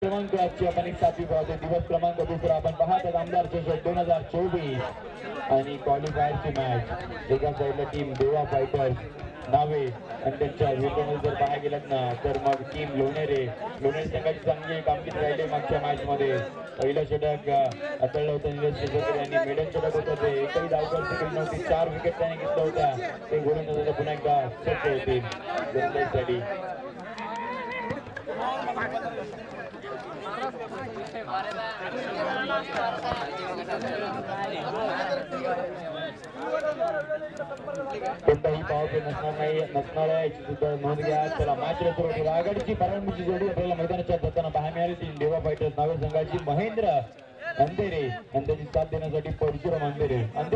क्रमांक आजची आपण एक 7वी पाहतोय. दिवस क्रमांक दुसरा आपण पाहत आहोत आमदार चषक 2024 आणि क्वालिफायरची मॅच. एका साईडला टीम देवा फायटर्स नावे आणि त्यांच्या विरुद्ध जर पाहायला गेलात ना तर मग टीम लोणेरे संघाची चांगली कामगिरी राहिली मागच्या मॅच मध्ये. पहिलं षटक अतळलं होतं निलेश केसरकर यांनी. मेडन षटक होतं ते एकही धावगड केली नव्हती. 4 विकेट त्याने घेतल्या होत्या. ते गोलंदाजाला पुन्हा एकदा सज्ज होतील गोलंदाजीसाठी. कोणताही पावते नसणार आहे याची सुद्धा नोंद घ्या. चला मॅच सुरू होईल. आघाडीची परांडीची जोडी आपल्याला मैदानाच्या जाताना पाहायला मिळाली. ती देवा फायटर्स नावे संघाची महेंद्र अंधेरे आणि त्याची साथ देण्यासाठी परशुराम अंधेरे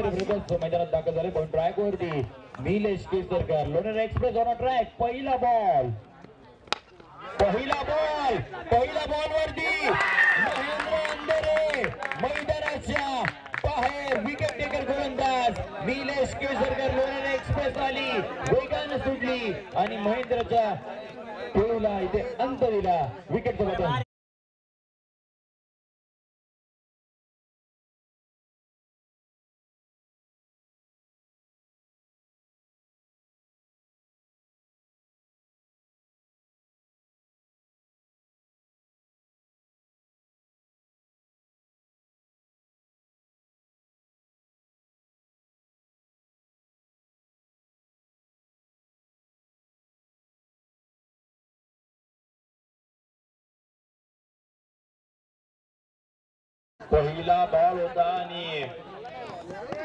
विरुद्ध मैदानात दाखल झाले. पण ट्रॅक वरती Nilesh Kesarkar. Lonere express on track. पहिला बॉल वरती महेंद्र अंधेरे मैदानाच्या बाहेर. विकेट टेकर गोलंदाज निलेश केसरकर. लोणेरे एक्सप्रेस आली वेगाने सुटली आणि महेंद्रच्या खेळूला इथे अंत दिला. विकेटचं बटन पहिला बॉल होता आणि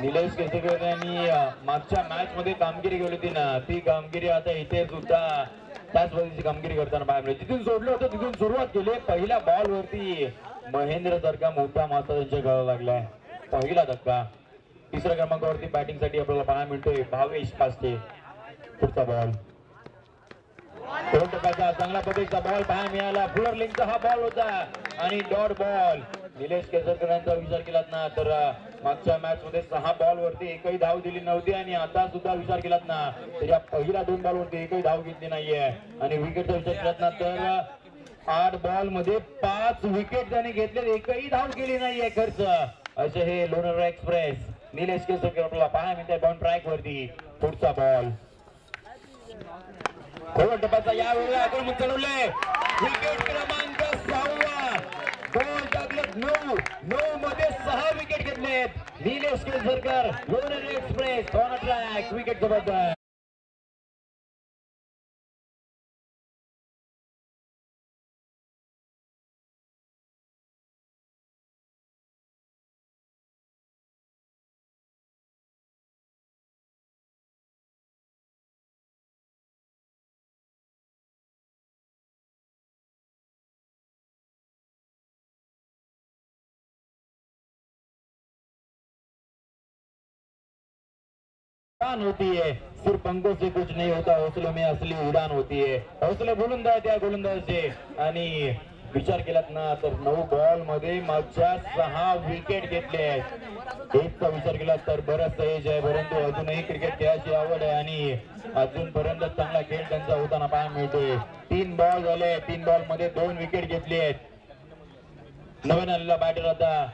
निलेश केसरकर यांनी मागच्या मॅच मध्ये कामगिरी केली होती ना ती कामगिरी आता इथे सुद्धा त्याच पद्धतीची कामगिरी करताना पाहायला मिळते. जिथून सोडलं होतं तिथून सुरुवात केली. पहिल्या बॉल वरती महेंद्र सारखा मोठा मास्तर त्यांच्या गळा लागलाय. पहिला धक्का. तिसऱ्या क्रमांकावरती बॅटिंग साठी आपल्याला पाहायला मिळतोय भावेश पास्टे. पुढचा बॉल चांगला पद्धतीचा बॉल पाहायला मिळाला. फुलर लिंकचा हा बॉल होता आणि डॉट बॉल. निलेश केसरकर यांचा विचार केलात ना तर मागच्या मॅच मध्ये 6 बॉल वरती एकही धाव दिली नव्हती आणि आता सुद्धा विचार केलात ना तर या पहिल्या 2 बॉल वरती एकही धाव घेतली नाहीये. आणि विकेटचा विचार केलात ना तर 8 बॉल मध्ये 5 विकेट त्याने घेतले. एकही धाव केली नाहीये खर्च. असे हे लोणेरे एक्सप्रेस निलेश केसरकर आपल्याला पाहायला मिळते बॉल ट्रॅक वरती. पुढचा बॉल खोल टप्प्याचा यावेळी आक्रमण चढवले. विकेट क्रमांक 6. गोल टाकलेत 9 मध्ये 6 विकेट घेतलेत. Nilesh Kesarkar. Lonere express on track. Wicket जबरदस्त. उड़ान होती है सिर्फ पंखों से कुछ नहीं होता. हौसलों में असली उड़ान होती है. हौसले बुलंद त्या गोलंदाजाचे. आणि विचार केलात ना तर 9 बॉल मध्ये मागच्या 6 विकेट घेतले आहेत. एकचा विचार केला तर बराच एज आहे परंतु अजूनही क्रिकेट खेळायची आवड आहे आणि अजूनपर्यंत चांगला खेळ त्यांचा होताना पाहायला मिळतोय. 3 बॉल झाले. 3 बॉल मध्ये 2 विकेट घेतली आहेत. नवीन आलेला बॅटर आता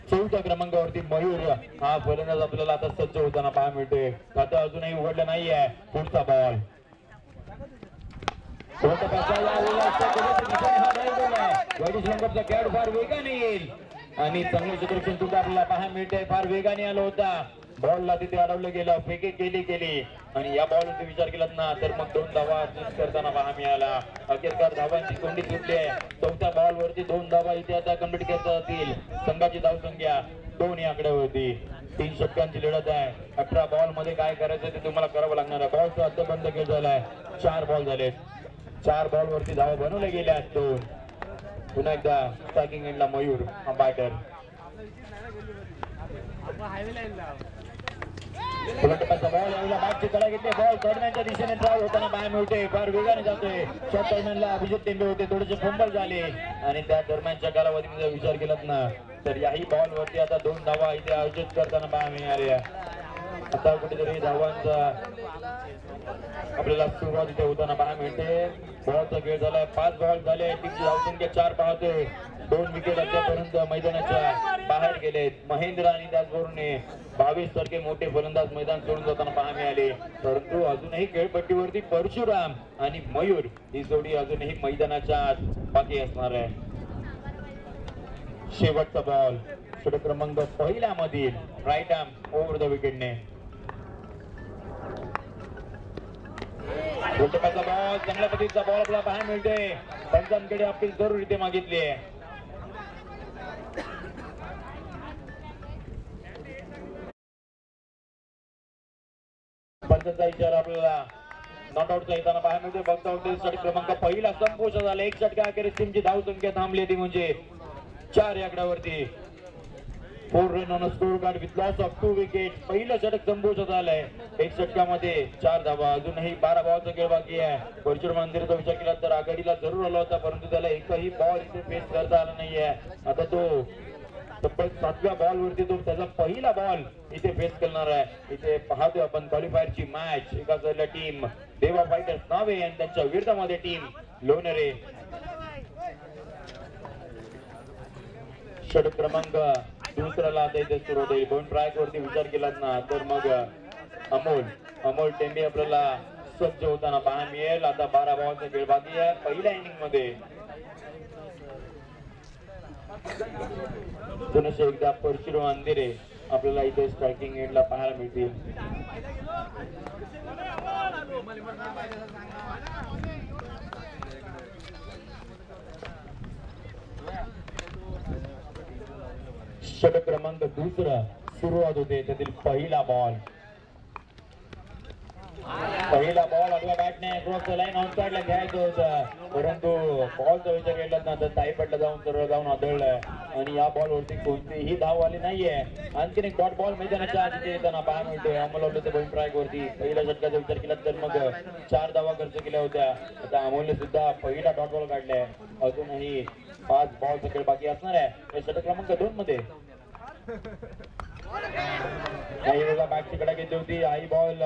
4थ्या क्रमांकावरती मयूर हा फलंदाज आपल्याला आता सज्ज होताना पाहायला मिळतोय. खातं अजूनही उघडलं नाहीये. पुढचा बॉल खेळ फार वेगाने येईल आणि चांगलं क्षेत्ररक्षण सुद्धा आपल्याला पाहायला मिळतंय. फार वेगाने आला होता. बॉलला तिथे अडवलं गेलं. फेके केली आणि या बॉलवरती विचार केलात ना तर मग 2 धावा करताना पाहायला मिळाला. अखेरकार धावांची कोंडी सुटली आहे. 4थ्या बॉल वरती 2 धावा इथे आता कंप्लीट करता येतील. संघाची धावसंख्या 2 या आकड्यावरती. 3 षटकांची लढत आहे. 18 बॉल मध्ये काय करायचं ते तुम्हाला करावं लागणार आहे. बॉलचा अद्दबंद खेळ झालाय. 4 बॉल झालेत. 4 बॉल वरती धावा बनवल्या गेल्या 2. पुन्हा एकदा स्ट्रायकिंग एंडला मयूर हा बॅटर. बॉल यावेळेला बॅटची कडा घेतली. बॉल दरम्यानच्या दिशेने ड्राइव्ह होताना पाहायला मिळते. फार वेगाने जातोय. शॉट दरम्यानला अभिजित टेंबे होते. थोडेसे फंबल झाले आणि त्या दरम्यानच्या कालावधीमध्ये विचार केलात ना तर याही बॉल वरती आता 2 धावा इथे आयोजित करताना पाहायला मिळाल्या. आता कुठेतरी धावांचा आपल्याला सुरुवात इथे होताना पाहायला मिळते. बॉलचा खेळ झालाय, 5 बॉल झाले, टीमची धावसंख्या 4 पाहते. 2 विकेट अद्यापर्यंत मैदानाच्या बाहेर गेलेत. महेंद्र आणि त्याचबरोबर 22 सारखे मोठे फलंदाज मैदान सोडून जाताना पाहायला मिळाले. परंतु अजूनही खेळपट्टीवरती परशुराम आणि मयूर ही जोडी अजूनही मैदानाच्या आत बाकी असणार आहे. शेवटचा बॉल षटक क्रमांक पहिल्या मधील राईट आर्म ओव्हर द विकेटने. गोलंदाजाचा बॉल, चांगल्या पद्धतीचा बॉल आपल्याला पाहायला मिळते. पंचांकडे अपील जरूर इथे मागितली आहे. पंचांचा इशारा आपल्याला नॉट आउटचा येताना पाहायला मिळते. बघता होते षटक क्रमांक पहिला संपुष्टात झाला. 1 षटका अखेरीस टीमची धाव संख्या थांबली ती म्हणजे 4 या आकड्यावरती. 4 run on score card with loss of 2 wicket. पहिलं षटक संपुष्टात आलंय. 1 षटकामध्ये 4 धावा. अजूनही 12 बॉलचा खेळ बाकी आहे. परशुराम मंदिरचा विचार केला तर आघाडीला जरूर आला होता, परंतु त्याला एकही बॉल इथे फेस करता आला नाहीये. आता तो तब्बल 7व्या बॉल वरती तो त्याचा पहिला बॉल इथे फेस करणार आहे. इथे पाहतोय आपण क्वालिफायरची मॅच. एका साईडला टीम देवा फायटर्स नावे आणि त्यांच्या विरुद्धामध्ये टीम लोणेरे. षटक क्रमांक दुसऱ्याला आता इथे सुरू होईल. 2 ट्रॅक वरती विचार केला ना तर मग अमोल टेंबे आपल्याला सज्ज होताना पाहायला मिळेल. आता 12 बॉलचा खेळ बाकी आहे पहिल्या इनिंग मध्ये. पुन्हा एकदा परशुराम अंधेरे आपल्याला इथे स्ट्रायकिंग एंडला पाहायला मिळतील. षटक क्रमांक दुसरा सुरुवात होते. त्यातील पहिला बॉल आपल्या बॅटने क्रॉस लाईन ऑन साइडला घ्यायचं होतं, परंतु बॉलचा विचार केला ना तर ताईपटला जाऊन सरळ जाऊन आदळलाय आणि या बॉलवरती कोणतीही धाव आली नाहीये. आणखीन एक डॉट बॉल मैदानाच्या आत इथे येताना पाहायला मिळतोय. अमोल पॉईंट ट्रॅक वरती पहिल्या षटकाचा विचार केला तर मग 4 धावा खर्च केल्या होत्या. आता अमोलने सुद्धा पहिला डॉट बॉल काढलाय. अजूनही 5 बॉलचा खेळ बाकी असणार आहे षटक क्रमांक 2 मध्ये. बॅटची कडा घेतली होती. आई बॉल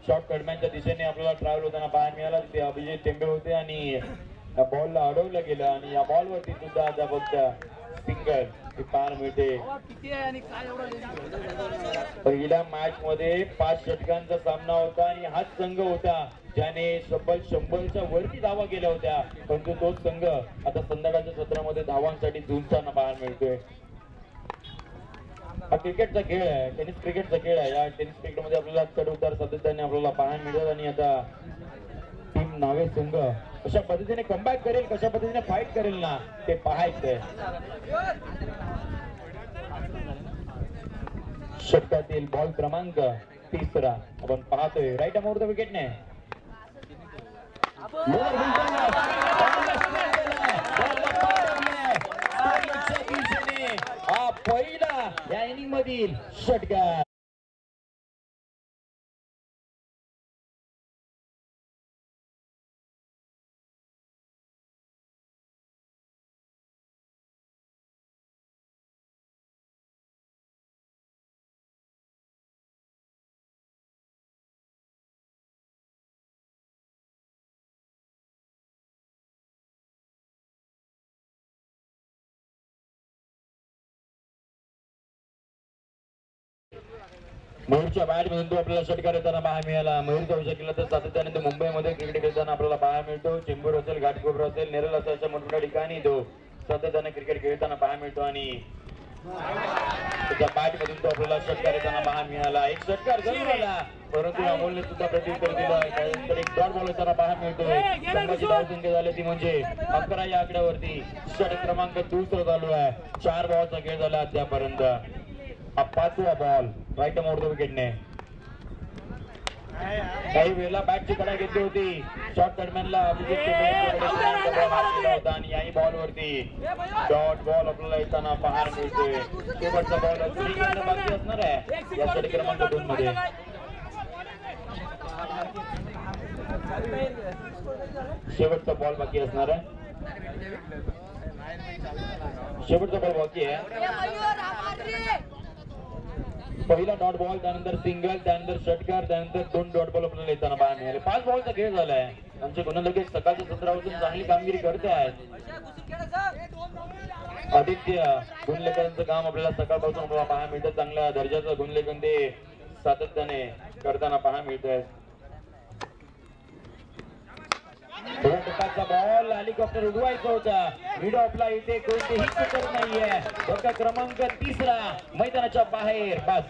शॉर्ट कडम्यांच्या दिशेने आपल्याला ट्रॅव्हल होताना पाहायला मिळाला. तिथे अभिजित टेंबे होते आणि या बॉलला अडवलं गेलं आणि या बॉल वरती सुद्धा आता फक्त सिंगल पाहायला मिळते. पहिल्या मॅच मध्ये 5 षटकांचा सामना होता आणि हाच संघ होता ज्याने तब्बल 100च्या वरती धावा केल्या होत्या, परंतु तोच संघ आता संध्याकाळच्या सत्रामध्ये धावांसाठी झुंजताना पाहायला मिळतोय. हा क्रिकेटचा खेळ आहे, टेनिस क्रिकेटचा खेळ आहे. या टेनिस क्रिकेट मध्ये आपल्याला चढ उतार सातत्याने आपल्याला पाहायला मिळतात आणि आता टीम नावे संघ कशा पद्धतीने कमबॅक करेल, कशा पद्धतीने फाईट करेल ना ते पाहायचंय. षटकातील बॉल क्रमांक 3 आपण पाहतोय. राईट आर्म ओव्हर द विकेटने हा पहिला या इनिंग मधील षटकार. मयूरच्या बॅट मधून तो आपल्याला षटकार येताना पाहायला मिळाला. मयूरचा विचार केला तर सातत्याने तो मुंबईमध्ये क्रिकेट खेळताना आपल्याला पाहायला मिळतो. चेंबूर असेल, घाटकोपर असेल, नेरळ असेल अशा मोठमोठ्या ठिकाणी तो सातत्याने क्रिकेट खेळताना पाहायला मिळतो आणि त्याच्या बॅट मधून तो आपल्याला षटकार येताना पाहायला मिळाला. एक षटकार जरूर आला, परंतु अमोलने सुद्धा प्रत्युत्तर दिलं. त्यानंतर एक डॉट बॉल येताना पाहायला मिळतो. संघाची धावसंख्या झाली ती म्हणजे 11 या आकड्यावरती. षटक क्रमांक 2 चालू आहे. 4 बॉलचा खेळ झाला अद्यापर्यंत. हा 5वा ball right arm over the विकेटने. काही वेळेला बॅटची कडा घेतली होती. शॉर्ट बॅट्समॅनला होता आणि याही बॉल वरती डॉट बॉल आपल्याला येताना पाहायला मिळतोय. शेवटचा बॉल बाकी असणार आहे या षटक क्रमांक 2 मध्ये. शेवटचा बॉल बाकी असणार आहे. शेवटचा बॉल बाकी आहे. पहिला डॉट बॉल, त्यानंतर सिंगल, त्यानंतर षटकार, त्यानंतर 2 डॉट बॉल आपल्याला येताना पाहायला मिळाले. 5 बॉलचा खेळ झालाय. आमचे गोलंदाज सकाळच्या सत्रापासून चांगली कामगिरी करते आहेत. आदित्य गुणलेखनाचं काम आपल्याला सकाळपासून पाहायला मिळतं. चांगल्या दर्जाचं गुणलेखन ते सातत्याने करताना पाहायला मिळत आहे. बॉल हेलिकॉप्टर उडवायचा होता. मिड ऑफला इथे कोणतेही चुकर नाहीये. धक्का क्रमांक 3 मैदानाच्या बाहेर. बस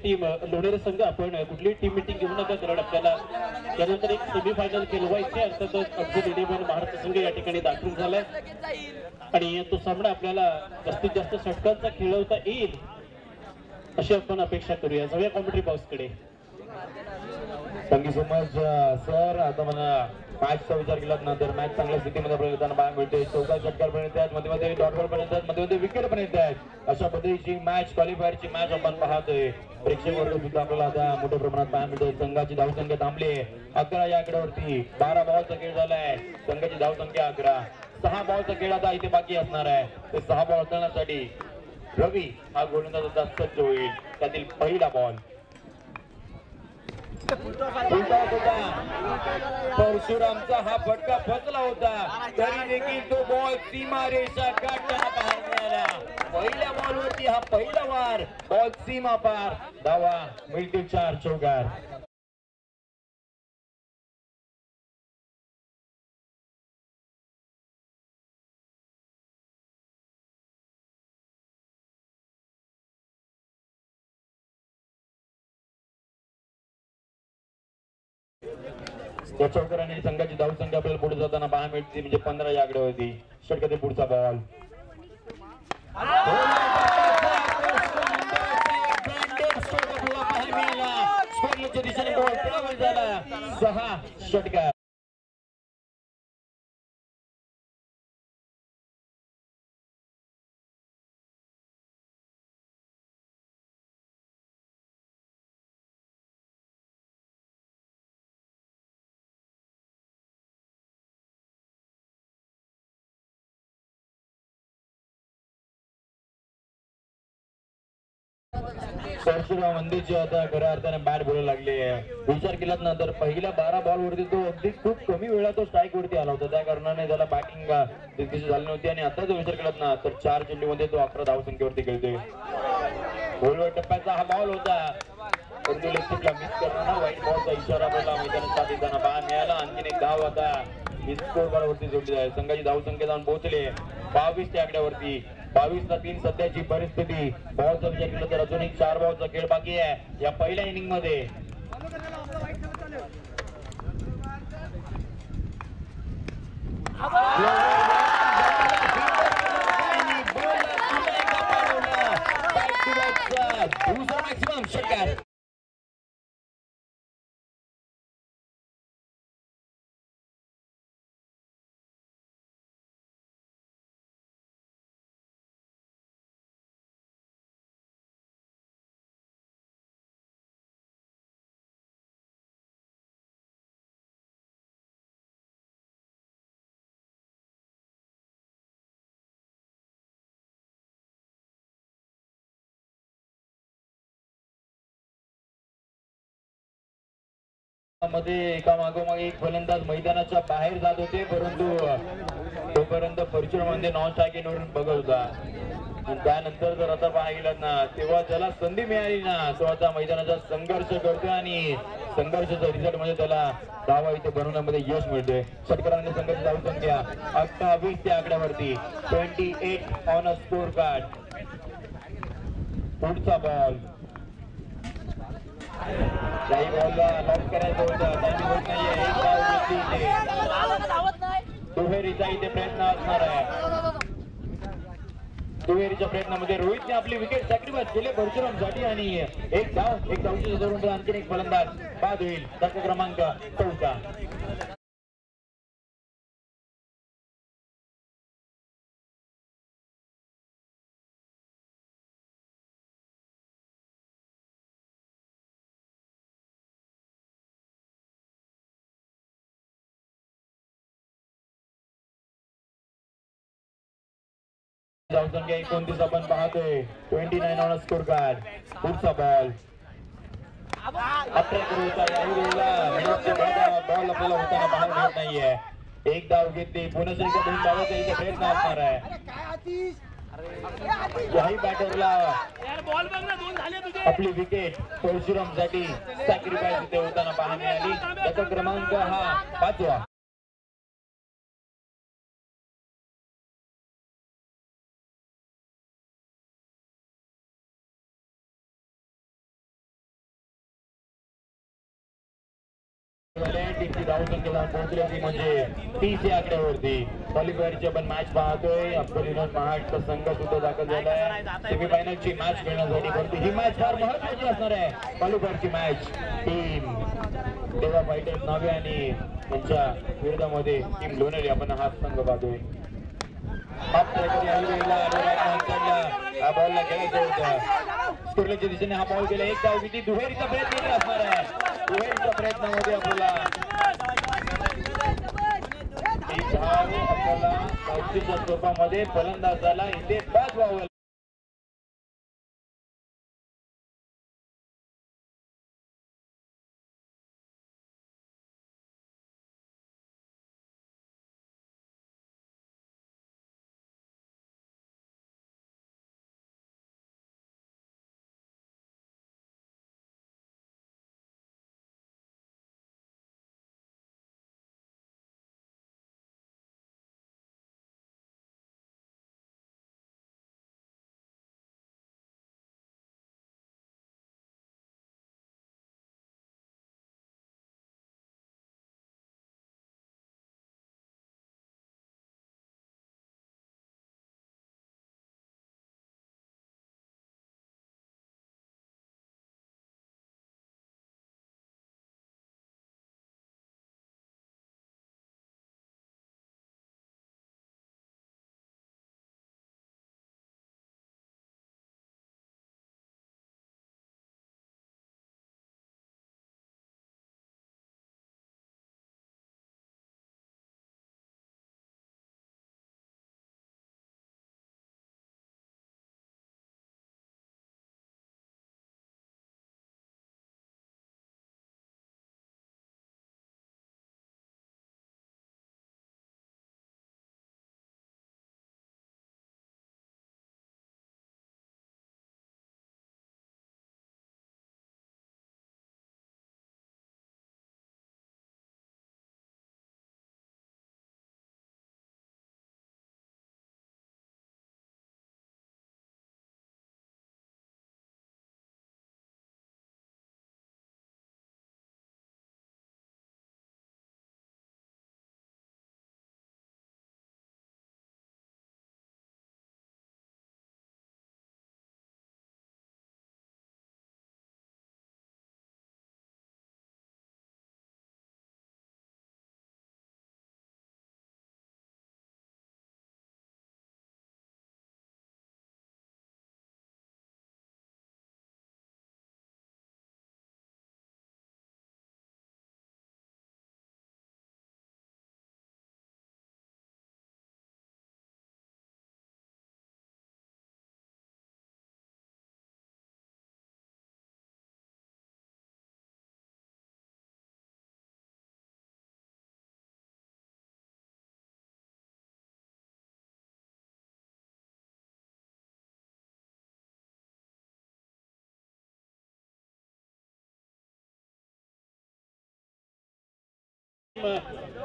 टीम लोणेरे संघ आपण कुठलीही टीम मिटिंग घेऊ नका, कारण आपल्याला त्यानंतर एक सेमीफायनल खेळवायचे. अर्थातच अगदी निर्णय महाराष्ट्र संघ या ठिकाणी दाखल झालाय आणि तो सामना आपल्याला जास्तीत जास्त षटकांचा खेळवता येईल अशी आपण अपेक्षा करूया. जाऊया कॉमेंट्री बॉक्सकडे. Thank you so much sir. आता मला मॅचचा विचार केला तर मॅच चांगल्या स्थितीमध्ये आपल्याला येताना पाहायला मिळते. चौका षटकार पण येत आहेत, मध्ये डॉट बॉल पण येत आहेत, मध्ये विकेट पण येत आहेत. अशा पद्धतीची मॅच, क्वालिफायरची मॅच आपण पाहतोय. प्रेक्षक वर्ग सुद्धा आपल्याला आता मोठ्या प्रमाणात पाहायला मिळतोय. संघाची धावसंख्या थांबली 11 या आकड्यावरती. 12 बॉलचा खेळ झालाय. संघाची धावसंख्या 11. 6 बॉलचा खेळ आता इथे बाकी असणार आहे. ते 6 बॉल हाताळण्यासाठी रवी हा गोलंदाज आता सज्ज होईल. त्यातील पहिला बॉल परशुरामचा हा फटका फसला होता, तरी देखील तो बॉल सीमारेषा गाठताना पाहायला मिळाला. पहिल्या बॉलवरती हा पहिला वार. बॉल सीमा पार. धावा मिळतील 4 चौकार. या चौकाराने संघाची धावसंख्या आपल्याला पुढे जाताना पाहायला मिळते, म्हणजे 15 या आकड्यावरती. षटकातील पुढचा बॉल दिशेने बॉल झाला. 6 षटकार. परशुराम वंदेची आता खऱ्या अर्थाने बॅट बोलायला लागली आहे. विचार केलात ना तर पहिल्या 12 बॉल वरती तो अगदी खूप कमी वेळा तो स्ट्राईक वरती आला होता. त्या कारणाने त्याला बॅटिंग तितकीशी झाली नव्हती आणि आता जर विचार केलात ना तर 4 चेंडूमध्ये तो 11 धावसंख्येवरती खेळतोय. गोलवर टप्प्याचा हा बॉल होता, परंतु लेफ्टला मिस करताना व्हाईट बॉलचा इशारा आपल्याला मैदानात देताना पाहायला मिळाला. आणखीन एक धाव आता स्कोर बॉलवरती जोडली आहे. संघाची धावसंख्या जाऊन पोहोचले 22 त्या आकड्यावरती. 22-3 सध्याची परिस्थिती. बॉलचा विचार केला तर अजून एक 4 बॉलचा खेळ बाकी आहे या पहिल्या इनिंग मध्ये. दुसरा मॅक्सिमम षटकार. मध्ये एका मागोमाग एक फलंदाज मैदानाच्या बाहेर जात होते, परंतु तोपर्यंत परशुराम नॉन स्ट्रायकिंगवरून बघत होता. त्यानंतर जर आता पाहिलं ना तेव्हा ज्याला संधी मिळाली ना तो आता मैदानाचा संघर्ष करतोय आणि संघर्षाचा रिझल्ट म्हणजे त्याला धावा इथे बनवण्यामध्ये यश मिळते. षटकाराने संघाची धावसंख्या 28 त्या आकड्यावरती. 28 ऑन अ स्कोर कार्ड. पुढचा बॉल काही बॉलला लॉक करायचं होतं, टायमिंग होत नाहीये. एक धाव घेतली. दुहेरीचा इथे प्रयत्न असणार आहे. दुहेरीच्या प्रयत्नामध्ये रोहितने आपली विकेट सॅक्रिफाईस केले परशुरामसाठी आणि एक धावची धरून आणखी एक फलंदाज बाद होईल. क्रमांक 14. धावसंख्या 29 आपण पाहतोय. 29 ऑन स्कोर कार्ड. पुढचा बॉल अट्रॅक्ट होता. याही वेळेला बॉल आपल्याला होताना बाहेर मिळत नाहीये. एक धाव घेतली. पुनश्च 2 धावाचा इथे प्रयत्न असणार आहे. याही बॅटरला आपली विकेट परशुराम साठी सॅक्रिफाईस इथे होताना पाहण्यात आली. त्याचा क्रमांक हा 5वा. टीमची धावसंख्या पोहोचली ती म्हणजे 30 या आकड्यावरती. क्वालिफायरची आपण मॅच पाहतोय. अफजल महाडचा संघ सुद्धा दाखल झालाय सेमीफायनलची मॅच खेळण्यासाठी. परंतु ही मॅच फार महत्वाची असणार आहे. क्वालिफायरची मॅच टीम देवा फायटर्स नावे आणि त्यांच्या विरोधामध्ये टीम लोणेरे आपण हा संघ पाहतोय. हा बॉलला खेळायचं होतं. स्कोरच्या दिशेने हा बॉल गेला. एक धाव किती दुहेरीचा प्रयत्न असणार आहे. दुहेरीच्या प्रयत्नामध्ये आपल्याला एक धाव आपल्याला धावचीच्या स्वरूपामध्ये फलंदाजाला इथे बाद व्हावं.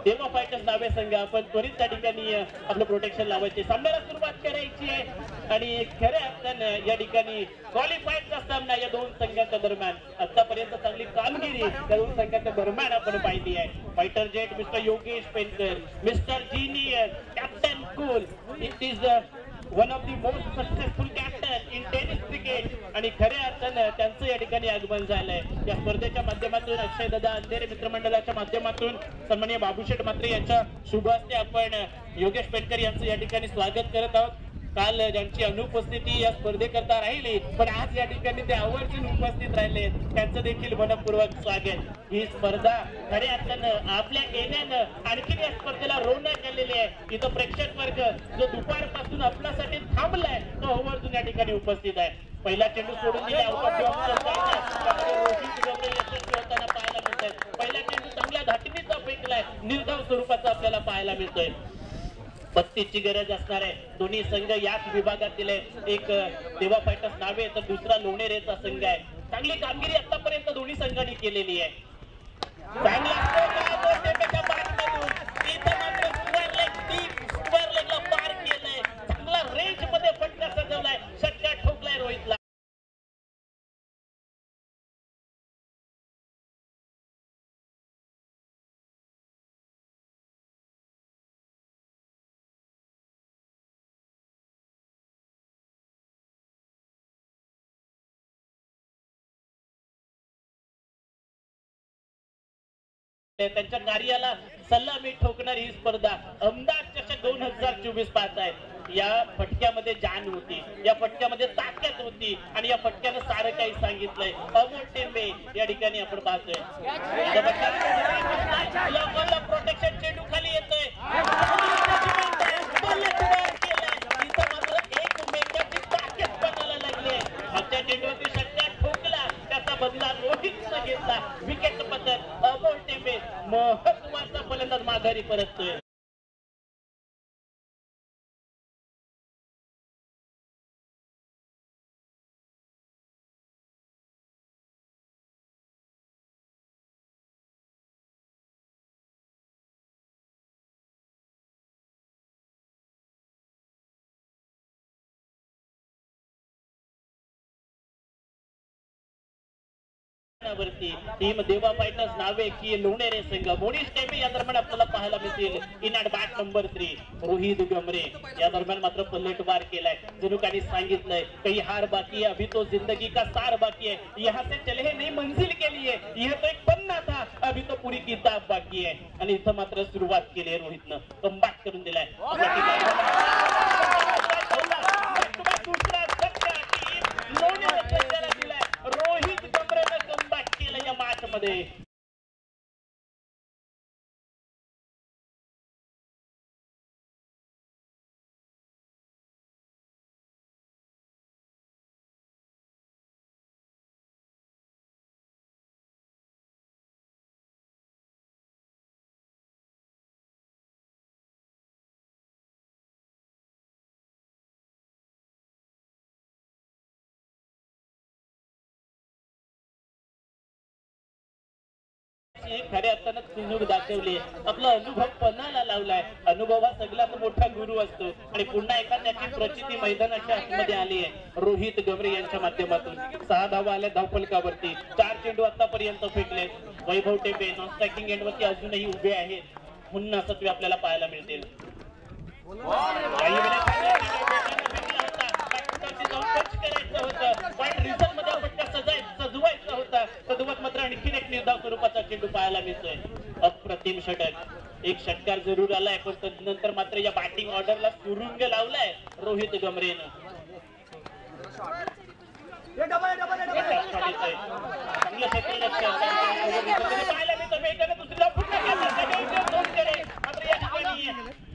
देवा फायटर्स नावे संघ आपण त्वरित त्या ठिकाणी आपलं प्रोटेक्शन लावायचे. सामन्याला सुरुवात करायची आहे आणि खऱ्या अर्थानं या ठिकाणी क्वालिफाईडचा सामना या दोन संघांच्या दरम्यान आतापर्यंत चांगली कामगिरी या दोन संघांच्या दरम्यान आपण पाहिली आहे. Fighter jet mister Yogesh पेनकर, mister जीनियर, captain cool. It is one of the most successful captain in tennis cricket आणि खऱ्या अर्थानं त्यांचं या ठिकाणी आगमन झालंय. या स्पर्धेच्या माध्यमातून अक्षय दादा अंधेरे मित्रमंडळाच्या माध्यमातून सन्माननीय बाबूशेठ म्हात्रे यांच्या शुभ हस्ते आपण योगेश पेटकर यांचं या ठिकाणी स्वागत करत आहोत. काल ज्यांची अनुपस्थिती या स्पर्धेकरता राहिली, पण आज या ठिकाणी ते आवर्जून उपस्थित राहिले, त्यांचं देखील मनपूर्वक स्वागत. ही स्पर्धा खऱ्या अर्थानं आपल्या येण्यानं आणखी या स्पर्धेला रोवण्यात आलेली आहे. इथं प्रेक्षक वर्ग जो दुपारपासून आपल्यासाठी थांबलाय तो आवर्जून या ठिकाणी उपस्थित आहे. पहिला चेंडू सोडून दिला, रोहित गवरे यशस्वी होताना पाहायला मिळतोय. पहिला चेंडू चांगल्या धाटणीचा फेकलाय, निर्धाव स्वरूपाचा आपल्याला पाहायला मिळतोय. 32ची गरज असणार आहे. दोन्ही संघ याच विभागातील आहे. एक देवा फायटर्स नावे तर दुसरा लोणेरेचा संघ आहे. चांगली कामगिरी आतापर्यंत दोन्ही संघांनी केलेली आहे. पार केलंय, चांगला रेंज मध्ये फटका सजवलाय, षटकार ठोकलाय रोहितला. त्यांच्या कार्याला सलामी ठोकणारी ही स्पर्धा अहमदाबाद चषक 2024 पाहताय. या फटक्यामध्ये जान होती, या फटक्यामध्ये ताकद होती आणि या फटक्यानं सारं काही सांगितलंय. अमोल टेंबे या ठिकाणी आपण पाहतोय. प्रोटेक्शन चेंडू खाली येतोय, इथं मात्र एक मेंढ्याची ताकद बनायला लागली आहे. मागच्या चेंडूवरती षटकार ठोकला, त्याचा बदला रोहितनं घेतला. विकेट पतन, अमोल टेंबे महत्वाचा फलंदाज माघारी परततोय. टीम देवा फायटर्स नावे की लोणेरे संघ मोनिश टेंबे या दरम्यान आपल्याला पाहायला मिळतील. In at bat number 3 Rohit Gamre या दरम्यान मात्र पलटवार केलाय. जणू काही सांगितलंय काही हार बाकी है, अभी तो जिंदगी का सार बाकी है, यहाँ से चले है नई मंजिल के लिए, यह तो एक बनना था, अभी तो पूरी किताब बाकी है. आणि इथं मात्र सुरुवात केली आहे रोहितनं, कमबॅक करून दिलाय. रोहित गमरेनं कमबॅक केलं या मॅच मध्ये. खऱ्या अर्थानं चुनूक दाखवली, आपला अनुभव पणाला लावलाय. अनुभव हा सगळ्यात मोठा गुरु असतो आणि पुन्हा एकदा त्याची प्रचिती मैदानाच्या आतमध्ये आली आहे रोहित गमरे यांच्या माध्यमातून. 6 धावा आल्या धावफलकावरती, 4 चेंडू आतापर्यंत फेकले. वैभव टेंबे नॉन स्ट्रायकिंग एंडवरती अजूनही उभे आहेत. पुन्हा सत्वे आपल्याला पाहायला मिळतील. सजवायचा होता, सजवत मात्र आणखीन एक निर्धाव स्वरूपाचा चेंडू पाहायला मिळतोय. अप्रतिम षटक, एक षटकार जरूर आलाय, पण नंतर मात्र या बॅटिंग ऑर्डरला सुरुंग लावलाय रोहित गमरेनं.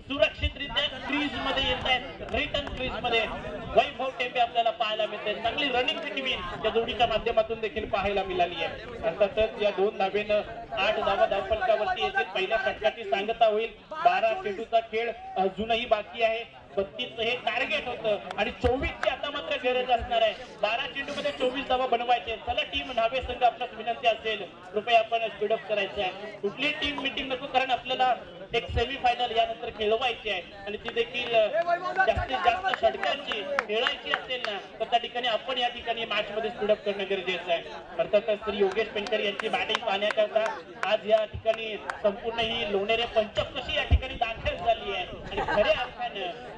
सुरक्षितरित्या क्रीज मध्ये येत आहेत, रिटर्न क्रीज मध्ये वैभव टेंबे आपल्याला पाहायला मिळते. चांगली रनिंग बिटवीन या जोडीच्या माध्यमातून देखील पाहायला मिळाली आहे. अर्थातच या 2 धावेनं 8 धावा धावफलकावरती येतील. पहिल्या षटकाची सांगता होईल. 12 चेंडूचा खेळ अजूनही बाकी आहे. 32 हे टार्गेट होतं आणि 24ची आता मात्र गरज असणार आहे. 12 चेंडू मध्ये 24 धावा बनवायचे. चला टीम न्हावे संघ आपल्यास विनंती असेल, कृपया आपण स्पीडअप करायचं आहे. कुठली टीम मीटिंग नको, कारण आपल्याला एक सेमीफायनल यानंतर खेळवायची आहे आणि ती देखील जास्तीत जास्त षटकांची खेळायची असेल ना, तर त्या ठिकाणी आपण या ठिकाणी मॅच मध्ये स्पीडअप करणं गरजेचं आहे. अर्थातच श्री योगेश पेंटर यांची बॅटिंग पाहण्याकरता आज या ठिकाणी संपूर्ण ही लोणेरे पंचक्रोशी या ठिकाणी दाखल झाली आहे आणि खऱ्या अर्थानं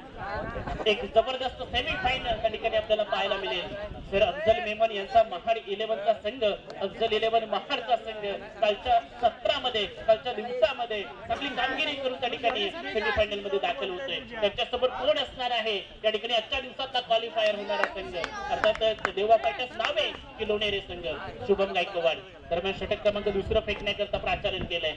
एक जबरदस्त सेमी फायनल त्या ठिकाणी आपल्याला पाहायला मिळेल. सर अफजल मेमन यांचा महाड 11चा संघ, अफजल 11 महाडचा संघ कालच्या सत्रामध्ये, कालच्या दिवसामध्ये आपली कामगिरी करून त्या ठिकाणी सेमी फायनल मध्ये दाखल होतोय. त्यांच्यासोबत कोण असणार आहे त्या ठिकाणी आजच्या दिवसातला क्वालिफायर होणारा संघ? अर्थातच देवा फायटर्स नावे की लोणेरे संघ. शुभम गायकवाड दरम्यान षटक क्रमांक दुसरं फेकण्याकरता प्राचार्य केलंय.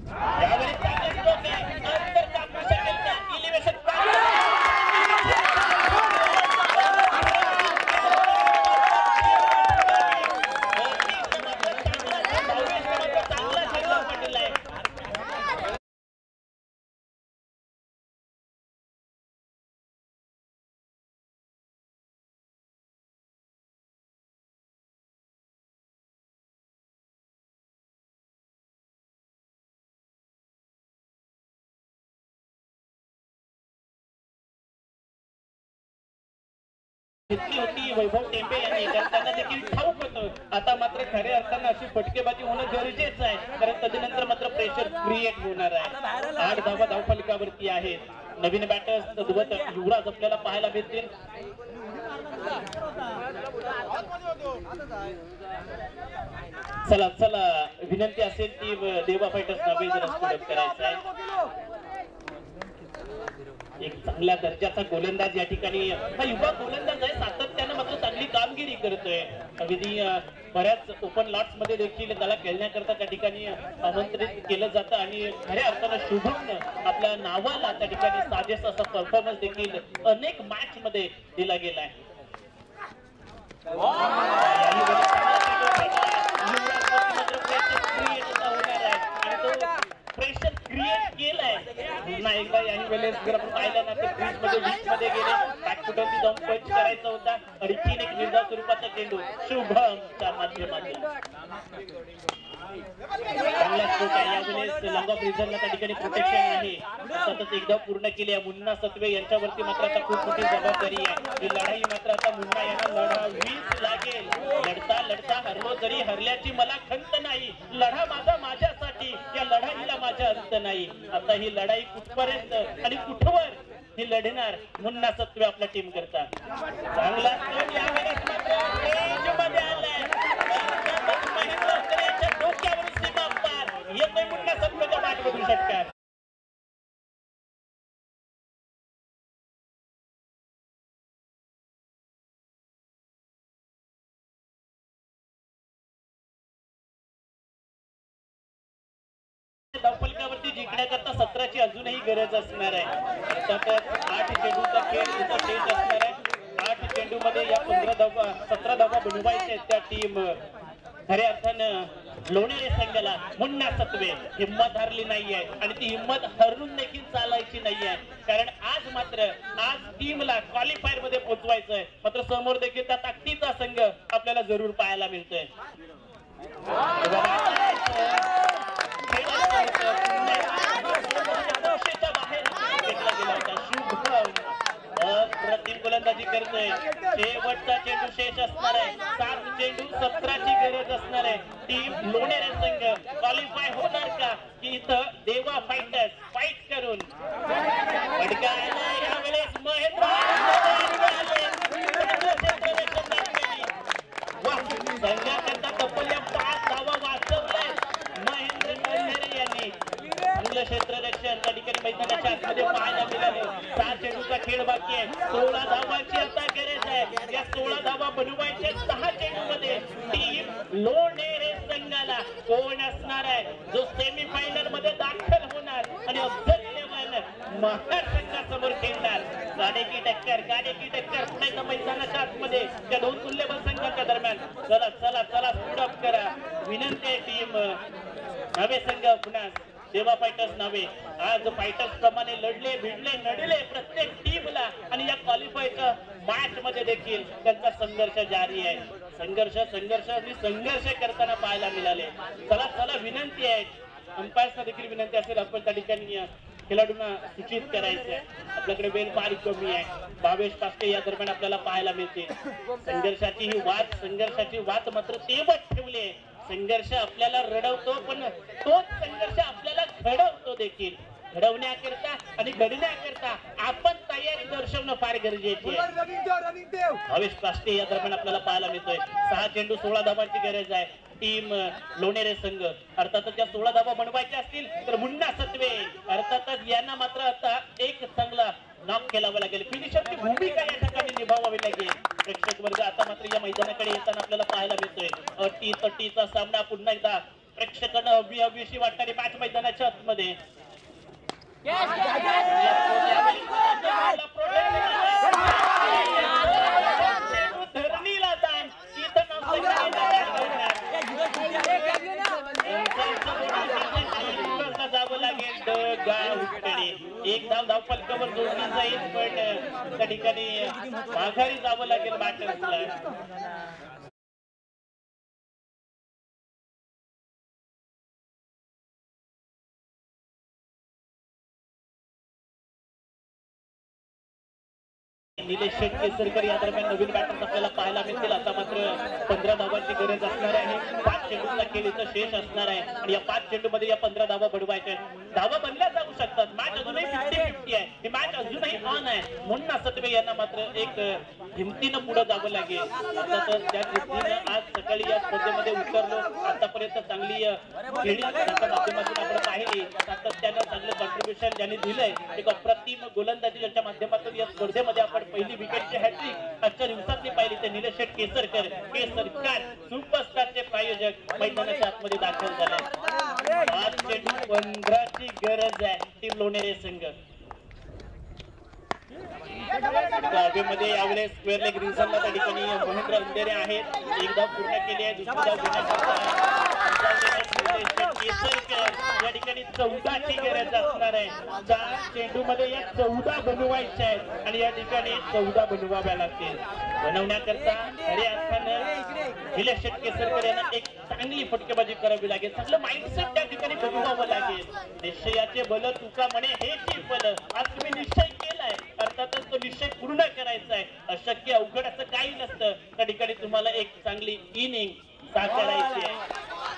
यावेळी चांगले स्ट्रोक आहे. अंतर कापू शकेल का? इलिव्हेशन चांगला खेळला पडलेला आहे. घेतली होती वैभव टेंबे यांनी, कारण त्यांना देखील ठाऊक होतं आता मात्र खऱ्या अर्थानं अशी फटकेबाजी होणं गरजेचं आहे, कारण त्याच्यानंतर मात्र प्रेशर क्रिएट होणार आहे. 8 धावा धावफलकावरती आहेत. नवीन बॅटर्स धुवत युवराज आपल्याला पाहायला मिळतील. चला चला विनंती असेल ती देवा फायटर्स नवे जर स्पीडअप करायचं आहे. एक चांगल्या दर्जाचा गोलंदाज या ठिकाणी हा युवा गोलंदाज आहे, सातत्यानं मात्र चांगली कामगिरी करतोय. अगदी बऱ्याच ओपन लॉट्स मध्ये देखील त्याला खेळण्याकरता त्या ठिकाणी आमंत्रित केलं जातं आणि खऱ्या अर्थानं शुभमनं आपल्या नावाला त्या ठिकाणी साजेस असा परफॉर्मन्स देखील अनेक मॅच मध्ये दिला गेलाय. प्रेशर क्रिएट केलाय पुन्हा एकदा. याही वेळेस जर आपण पाहिलं ना तर क्रीज मध्ये वीक मध्ये गेले, बॅकफुटवरती जाऊन पंच करायचा होता. आणखीन एक निर्धाव स्वरूपाचा चेंडू शुभमच्या माध्यमातून चांगला स्ट्रोक आहे. यावेळेस लॉंग ऑफ रिझनला त्या ठिकाणी प्रोटेक्शन आहे. सतत एकदा पूर्ण केली आहे. मुन्ना सत्वे यांच्यावरती मात्र आता खूप मोठी जबाबदारी आहे. ही लढाई मात्र आता मुन्ना यांना लढावीच लागेल. लढता लढता हरलो तरी हरल्याची मला खंत नाही. लढा माझा माझ्यासाठी, या लढाईला माझा अंत नाही. आता ही लढाई कुठपर्यंत आणि कुठवर ही लढणार मुन्ना सत्वे आपल्या टीम करता. चांगला स्ट्रोक यावेळेस मात्र रेंजमध्ये आलाय. डोक्यावरून सीमा पार येतोय मुन्ना सत्वेच्या बॅटमधून षटकार. धावफलकावरती जिंकण्याकरता 17ची अजूनही गरज असणार आहे. त्यात 8 चेंडूचा खेळ टेस्ट असणार आहे. 8 चेंडू मध्ये या 17 धावा बनवायच्या त्या टीम खऱ्या अर्थानं लोणेरे संघाला. मुन्ना सत्वे हिंमत हरली नाहीये आणि ती हिंमत हरून देखील चालायची नाहीये, कारण आज टीमला क्वालिफायर मध्ये पोहोचवायचंय. मात्र समोर देखील त्या ताकदीचा संघ आपल्याला जरूर पाहायला मिळतोय. अप्रतिम गोलंदाजी करतोय. शेवटचा चेंडू शेष असणार आहे. 7 चेंडू 17ची गरज असणार आहे. टीम लोणेरे संघ क्वालिफाय होणार का की इथं देवा फायटर्स फाईट करून यावेळेस संघाकरता तब्बल 5 धावा वाचवलाय महेंद्र अंधेरे यांनी. चांगलं क्षेत्ररक्षण त्या ठिकाणी मैदानाच्या आतमध्ये पाहायला मिळाले. 7 चेंडूचा खेळ बाकी आहे. 16 धावांची आता गरज आहे. या 16 धावा बनवायच्या 6 चेंडू मध्ये टीम लोणेरे संघाला कोण असणार आहे जो सेमी फायनल मध्ये दाखल होणार आणि अफजल 11 महाड संघासमोर खेळणार. गाडीची टक्कर पुन्हा मैदानाच्या आतमध्ये त्या दोन तुल्यबल संघाच्या दरम्यान. चला चला चला स्पीड अप करा. विनंती आहे टीम नवे संघ पुन्हा देवा फायटर्स नावे आज फायटर्स प्रमाणे लढले भिडले नडले प्रत्येक टीमला आणि या क्वालिफायच्या मॅच मध्ये देखील त्यांचा संघर्ष जारी आहे. संघर्ष करताना पाहायला मिळाले. चला चला विनंती आहे अंपायर्सना देखील विनंती असेल आपण त्या ठिकाणी खेळाडूंना सूचित करायचं आहे. आपल्याकडे वेळ फार कमी आहे. भावेश पास्टे या दरम्यान आपल्याला पाहायला मिळते. संघर्षाची वाट मात्र तेवत ठेवली आहे. संघर्ष आपल्याला रडवतो पण तोच संघर्ष आपल्याला घडवतो देखील. घडवण्याकरता आणि घडण्याकरता आपण तयारी दर्शवणं फार गरजेचे आहे. भावेश काष्टे या दरम्यान आपल्याला पाहायला मिळतोय. 6 चेंडू 16 धावांची गरज आहे. टीम लोणेरे संघ अर्थातच या 16 धावा बनवायच्या असतील तर मुन्ना सत्वे अर्थातच यांना मात्र आता एक चांगला नॉक खेळावं लागेल. फिनिशरची भूमिका या ठिकाणी निभावावी लागेल. प्रेक्षक वर्ग आता मात्र या मैदानाकडे येताना आपल्याला पाहायला मिळतोय. तटीचा सामना पुन्हा एकदा प्रेक्षकांना हवीशी वाटणारी मॅच मैदानाच्या आतमध्ये. धरणीला दान जावं लागेल. एक धाव फलकावर जोडली जाईल पण त्या ठिकाणी माघारी जावं लागेल बॅटर्सला. निलेश केसरकर या दरम्यान नवीन बॅटर्स आपल्याला पाहायला मिळतील. आता मात्र 15 धावांची गरज असणार आहे. 5 चेंडूचा खेळ इथं शेष असणार आहे आणि या 5 चेंडू मध्ये या 15 धावा बनवायच्या आहेत. धावा बनल्या जाऊ शकतात. मॅच अजूनही 50-50 आहे. ही मॅच अजूनही ऑन आहे. मुन्ना सत्वे यांना मात्र एक हिमतीनं पुढे जावं लागेल. अर्थातच त्या हिमतीनं आज सकाळी या स्पर्धेमध्ये उतरलो. आतापर्यंत चांगली खेळी माध्यमातून आपण पाहिली. सातत्यानं चांगलं कॉन्ट्रीब्युशन ज्यांनी दिलंय. एक अप्रतिम गोलंदाजी ज्यांच्या माध्यमातून या स्पर्धेमध्ये आपण पहिली विकेटची हॅट्रिक आजच्या दिवसातली पाहिली ते निलेश केसरकर सुपरस्टारचे प्रायोजक मैदानाच्या आतमध्ये दाखल झाले. 5 चेंडू 15 ची गरज आहे टीम लोणेरे संघ. मध्ये यावेळेस स्क्वेअर लेग रिझनला त्या ठिकाणी महेंद्र अंधेरे आहेत. एक धाव पूर्ण केली आहे. दुसरी धाव घेण्याकरता केसरकर या ठिकाणी 14 ची गरज असणार आहे. 4 चेंडू मध्ये या 14 बनवायच्या आहेत आणि या ठिकाणी 14 बनवाव्या लागतील. बनवण्याकरता खऱ्या अर्थानं निलेश केसरकर यांना एक चांगली फटकेबाजी करावी लागेल. चांगलं माइंडसेट त्या ठिकाणी बनवावं लागेल. निश्चयाचे बल तुका म्हणे हे जी बल आज तुम्ही निश्चय केलाय अर्थातच तो निश्चय पूर्ण करायचा आहे. अशक्य अवघड असं काही नसतं. त्या ठिकाणी तुम्हाला एक चांगली इनिंग साकारायची आहे.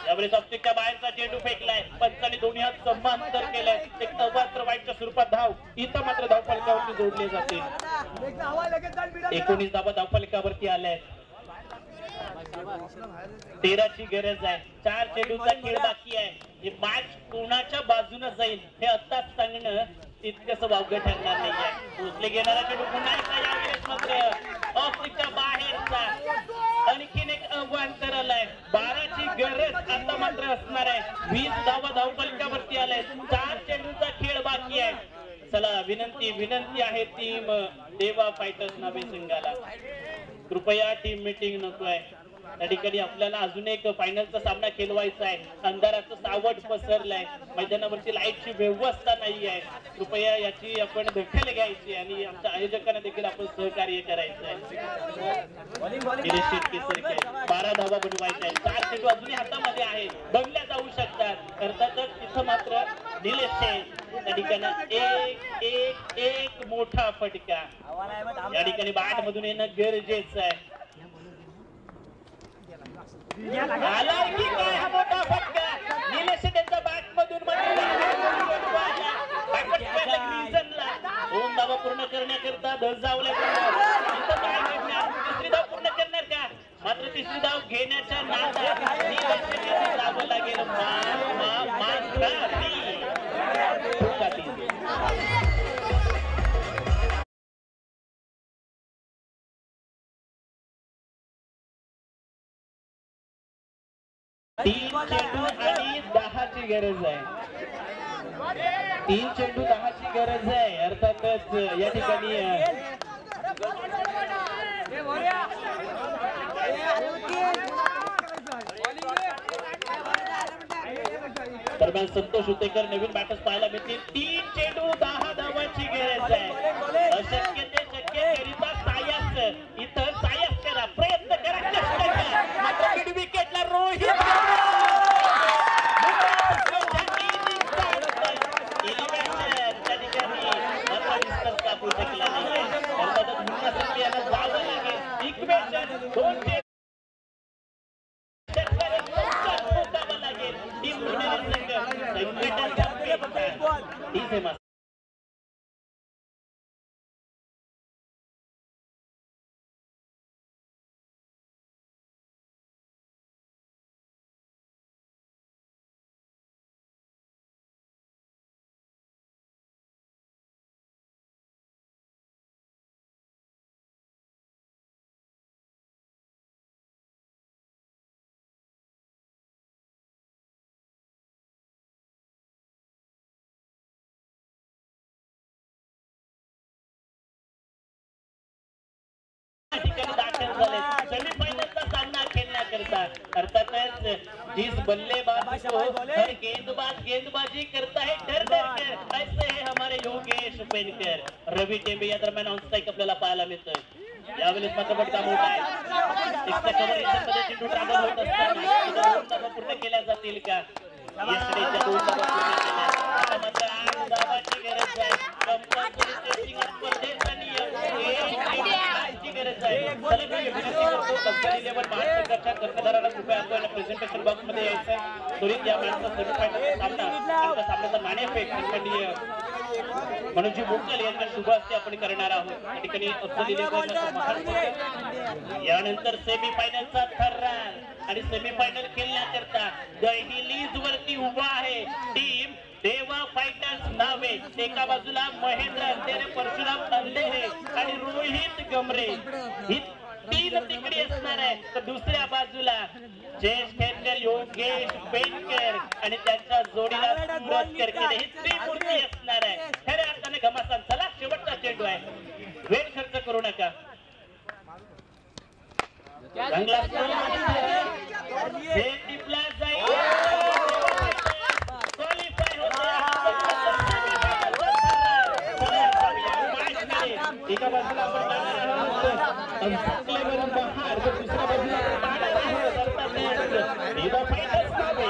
यावेळेस ऑप्टिकच्या बाहेरचा चेंडू फेकलाय. पंचाने दोन्ही हात समांतर केलाय. एक तवात्र वाईटच्या स्वरूपात धाव इथं मात्र धावफलकावरती जोडले जाते. 19 धावा धावफलकावरती आल्या. 13 ची गरज आहे. 4 चेंडूचा खेळ बाकी आहे. हे मॅच कोणाच्या बाजूने जाईल हे आत्ताच सांगणं तितकंसं वावगं ठरणार नाहीये. उचले घेणारा चेंडू पुन्हा एकदा यावेळेस मात्र ऑफिसच्या बाहेरचा आणखीन एक आव्हान आलाय. 12 ची गरज आता मात्र असणार आहे. 20 धावा धावफलकावरती आलाय. 4 चेंडूचा खेळ बाकी आहे. चला विनंती आहे टीम देवा फायटर्स नावे संघाला कृपया टीम मीटिंग नकोय. त्या ठिकाणी आपल्याला अजून एक फायनलचा सामना खेळवायचा आहे. अंधाराचं सावट पसरलंय. मैदानावरती लाईटची व्यवस्था नाही आहे. कृपया याची आपण दखल घ्यायची आणि आमच्या आयोजकांना देखील आपण सहकार्य करायचं आहे. 12 धावा बनवायच्या आहेत. 4 चेंडू अजूनही हातामध्ये आहे. बनल्या जाऊ शकतात. अर्थातच तिथं मात्र निलेश त्या ठिकाणी एक मोठा फटका या ठिकाणी बॅट मधून येणं गरजेचं आहे. आला की काय हा मोठा फटका निलेश त्यांचा बॅट मधून 2 धावा पूर्ण करण्याकरता 10 धावल्या. तिसरी धाव पूर्ण करणार का? मात्र तिसरी धाव घेण्याच्या नादात निलेश जावं लागेल. तीन चेंडू आणि 10 ची गरज आहे. 3 चेंडू 10 ची गरज आहे. अर्थातच या ठिकाणी दरम्यान संतोष उतेकर नवीन बॅटर्स पाहायला मिळतील. 3 चेंडू 10 धावांची गरज आहे. अशक्य ते शक्य करिता सायस इथं सायस करा, प्रयत्न करा, कष्ट करा. मात्र मिड विकेटला रोहित कापू शकला नाही. जावं लागेल. इक्वेशन 2 लागेल. टीम 30 है ठिकाणी दाखल झाले सेमीफायनलचा सामना खेळण्याकरता अर्थातच जिस बल्लेबाज को हर गेंदबाजी करता है डर डर कर ऐसे है हमारे योगेश पेनकर रवी टेंबे या दरम्यान ऑन स्ट्राइक आपल्याला पाहायला मिळतोय यावेळेस मात्र बडका मोठा आहे एक्स्ट्रा कव्हरेजमध्ये चेंडू ट्रॅव्हल होत असताना दोन धावा पूर्ण केल्या जातील का यस्टरडेच्या 2 धावा पूर्ण केल्या आता मात्र 8 धावाची गरज आहे कंपल्सरी टेस्टिंग स्पर्धेचा गरज आहे कर्णधाराला कृपया आपल्याला प्रेझेंटेशन बॉक्स मध्ये यायचं त्वरित या मॅचचा सेमीफायनल सामना त्या सामन्याचा नाणेफेक सन्माननीय मनोजी मोकल यांच्या शुभ हस्ते आपण करणार आहोत या ठिकाणी यानंतर सेमीफायनलचा थर्रार आणि सेमीफायनल खेळण्याकरता दहिलीज वरती उभा आहे टीम देवा फायटर्स नावे एका बाजूला महेंद्र अंधेरे परशुराम अंधेरे आणि रोहित गमरे ही 3 तिकडी असणार आहे तर दुसऱ्या बाजूला जयेश खेरकर योगेश पेनकर आणि त्यांच्या जोडीला सूरज करकेरे ही त्रिमूर्ती असणार आहे खऱ्या अर्थाने घमासान चला शेवटचा चेंडू आहे वेळ खर्च करू नका चांगला टिपला जाईल एका बाजूला आपण जाणार आहोत बहार तर दुसऱ्या बाजूला पाहणार आहोत देवा फायटर्स नावे